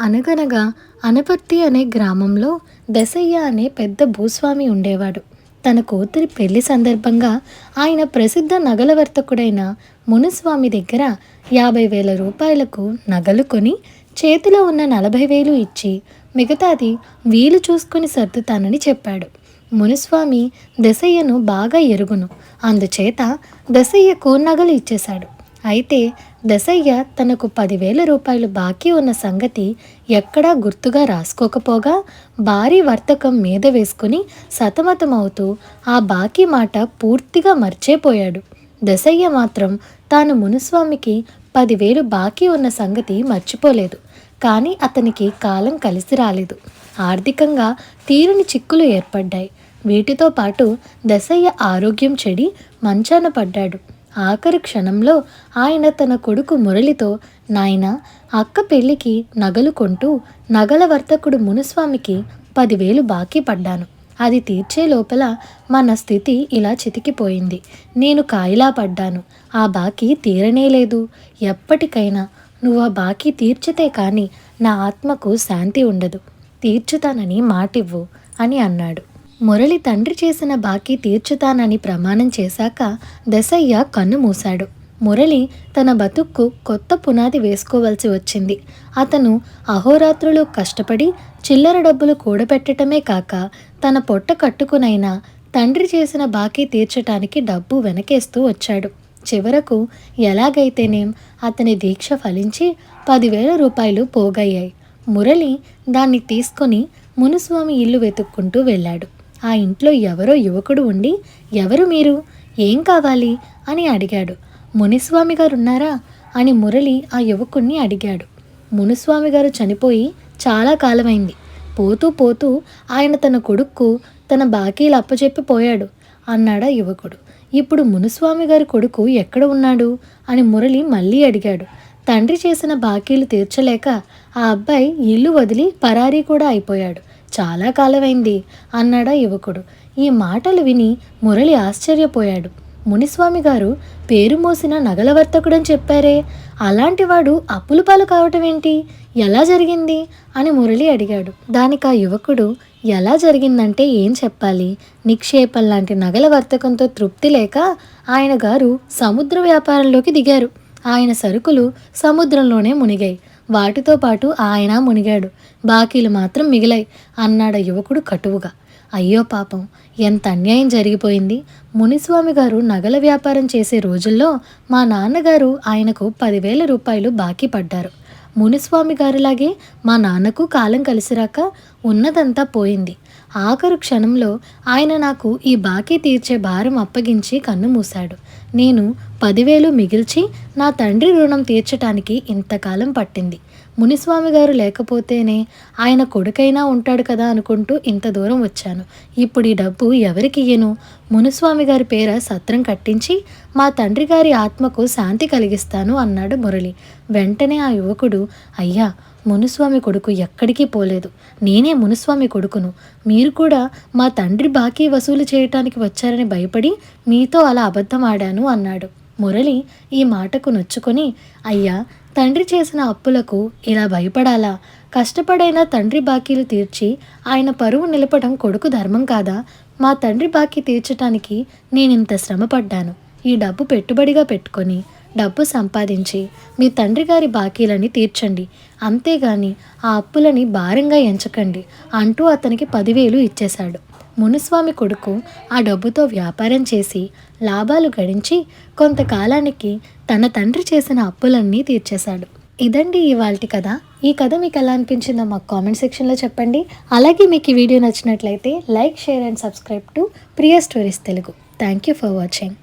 అనగనగా అనపర్తి అనే గ్రామంలో దశయ్య అనే పెద్ద భూస్వామి ఉండేవాడు. తన కూతురి పెళ్లి సందర్భంగా ఆయన ప్రసిద్ధ నగల వర్తకుడైన మునుస్వామి దగ్గర 50,000 రూపాయలకు నగలు కొని చేతిలో ఉన్న 40,000 ఇచ్చి మిగతాది వీలు చూసుకుని సర్దుతానని చెప్పాడు. మునుస్వామి దశయ్యను బాగా ఎరుగును. అందుచేత దశయ్యకు నగలు ఇచ్చేశాడు. అయితే దశయ్య తనకు 10,000 రూపాయలు బాకీ ఉన్న సంగతి ఎక్కడా గుర్తుగా రాసుకోకపోగా భారీ వర్తకం మీద వేసుకుని సతమతమవుతూ ఆ బాకీ మాట పూర్తిగా మర్చిపోయాడు. దశయ్య మాత్రం తాను మునుస్వామికి 10,000 బాకీ ఉన్న సంగతి మర్చిపోలేదు. కానీ అతనికి కాలం కలిసి రాలేదు. ఆర్థికంగా తీరని చిక్కులు ఏర్పడ్డాయి. వీటితో పాటు దశయ్య ఆరోగ్యం చెడి మంచాన పడ్డాడు. ఆఖరి క్షణంలో ఆయన తన కొడుకు మురళితో, నాయనా, అక్క పెళ్లికి నగలు కొంటూ నగల వర్తకుడు మునుస్వామికి 10,000 బాకీ పడ్డాను. అది తీర్చే లోపల మన స్థితి ఇలా చితికిపోయింది. నేను కాయిలా పడ్డాను. ఆ బాకీ తీరనే లేదు. ఎప్పటికైనా నువ్వు ఆ బాకీ తీర్చితే కానీ నా ఆత్మకు శాంతి ఉండదు. తీర్చుతానని మాటివ్వు అని అన్నాడు. మురళి తండ్రి చేసిన బాకీ తీర్చుతానని ప్రమాణం చేశాక దశయ్య కన్ను మూశాడు. మురళి తన బతుక్కు కొత్త పునాది వేసుకోవలసి వచ్చింది. అతను అహోరాత్రులు కష్టపడి చిల్లర డబ్బులు కూడబెట్టడమే కాక తన పొట్ట కట్టుకునైనా తండ్రి చేసిన బాకీ తీర్చటానికి డబ్బు వెనకేస్తూ వచ్చాడు. చివరకు ఎలాగైతేనేం అతని దీక్ష ఫలించి 10,000 రూపాయలు పోగయ్యాయి. మురళి దాన్ని తీసుకొని మునుస్వామి ఇల్లు వెతుక్కుంటూ వెళ్ళాడు. ఆ ఇంట్లో ఎవరో యువకుడు ఉండి, ఎవరు మీరు, ఏం కావాలి అని అడిగాడు. మునిస్వామి గారు ఉన్నారా అని మురళి ఆ యువకుణ్ణి అడిగాడు. మునుస్వామి గారు చనిపోయి చాలా కాలమైంది. పోతూ పోతూ ఆయన తన కొడుక్కు తన బాకీలు అప్పచెప్పిపోయాడు అన్నాడా యువకుడు. ఇప్పుడు మునుస్వామి గారి కొడుకు ఎక్కడ ఉన్నాడు అని మురళి మళ్ళీ అడిగాడు. తండ్రి చేసిన బాకీలు తీర్చలేక ఆ అబ్బాయి ఇల్లు వదిలి పరారీ కూడా అయిపోయాడు. చాలా కాలమైంది అన్నాడా యువకుడు. ఈ మాటలు విని మురళి ఆశ్చర్యపోయాడు. మునిస్వామి గారు పేరు మోసిన నగల వర్తకుడని చెప్పారే, అలాంటివాడు అప్పుల పాలు కావటం ఏంటి, ఎలా జరిగింది అని మురళి అడిగాడు. దానికి ఆ యువకుడు, ఎలా జరిగిందంటే ఏం చెప్పాలి, నిక్షేపం లాంటి నగల వర్తకంతో తృప్తి లేక ఆయన గారు సముద్ర వ్యాపారంలోకి దిగారు. ఆయన సరుకులు సముద్రంలోనే మునిగాయి. వాటితో పాటు ఆయన మునిగాడు. బాకీలు మాత్రం మిగిలాయి అన్నాడ యువకుడు కటువుగా. అయ్యో పాపం, ఎంత అన్యాయం జరిగిపోయింది. మునిస్వామి గారు నగల వ్యాపారం చేసే రోజుల్లో మా నాన్నగారు ఆయనకు 10,000 రూపాయలు బాకీ పడ్డారు. మునిస్వామి గారిలాగే మా నాన్నకు కాలం కలిసిరాక ఉన్నదంతా పోయింది. ఆఖరు క్షణంలో ఆయన నాకు ఈ బాకీ తీర్చే భారం అప్పగించి కన్ను మూశాడు. నేను 10,000 మిగిల్చి నా తండ్రి రుణం తీర్చటానికి ఇంతకాలం పట్టింది. మునిస్వామి గారు లేకపోతేనే ఆయన కొడుకైనా ఉంటాడు కదా అనుకుంటూ ఇంత దూరం వచ్చాను. ఇప్పుడు ఈ డబ్బు ఎవరికి ఇయ్యను? మునిస్వామి గారి పేర సత్రం కట్టించి మా తండ్రి గారి ఆత్మకు శాంతి కలిగిస్తాను అన్నాడు మురళి. వెంటనే ఆ యువకుడు, అయ్యా, మునుస్వామి కొడుకు ఎక్కడికి పోలేదు. నేనే మునుస్వామి కొడుకును. మీరు కూడా మా తండ్రి బాకీ వసూలు చేయటానికి వచ్చారని భయపడి మీతో అలా అబద్ధం ఆడాను అన్నాడు. మురళి ఈ మాటకు నొచ్చుకొని, అయ్యా, తండ్రి చేసిన అప్పులకు ఇలా భయపడాలా? కష్టపడైనా తండ్రి బాకీలు తీర్చి ఆయన పరువు నిలపడం కొడుకు ధర్మం కాదా? మా తండ్రి బాకీ తీర్చటానికి నేనింత శ్రమ పడ్డాను. ఈ డబ్బు పెట్టుబడిగా పెట్టుకొని డబ్బు సంపాదించి మీ తండ్రి గారి బాకీలని తీర్చండి. అంతేగాని ఆ అప్పులని భారంగా ఎంచకండి అంటూ అతనికి 10,000 ఇచ్చేశాడు. మునుస్వామి కొడుకు ఆ డబ్బుతో వ్యాపారం చేసి లాభాలు గడించి కొంతకాలానికి తన తండ్రి చేసిన అప్పులన్నీ తీర్చేశాడు. ఇదండి ఇవాల్టి కథ. ఈ కథ మీకు ఎలా అనిపించిందో మాకు కామెంట్ సెక్షన్లో చెప్పండి. అలాగే మీకు ఈ వీడియో నచ్చినట్లయితే like, share and subscribe to Priya stories Telugu. Thank you for watching.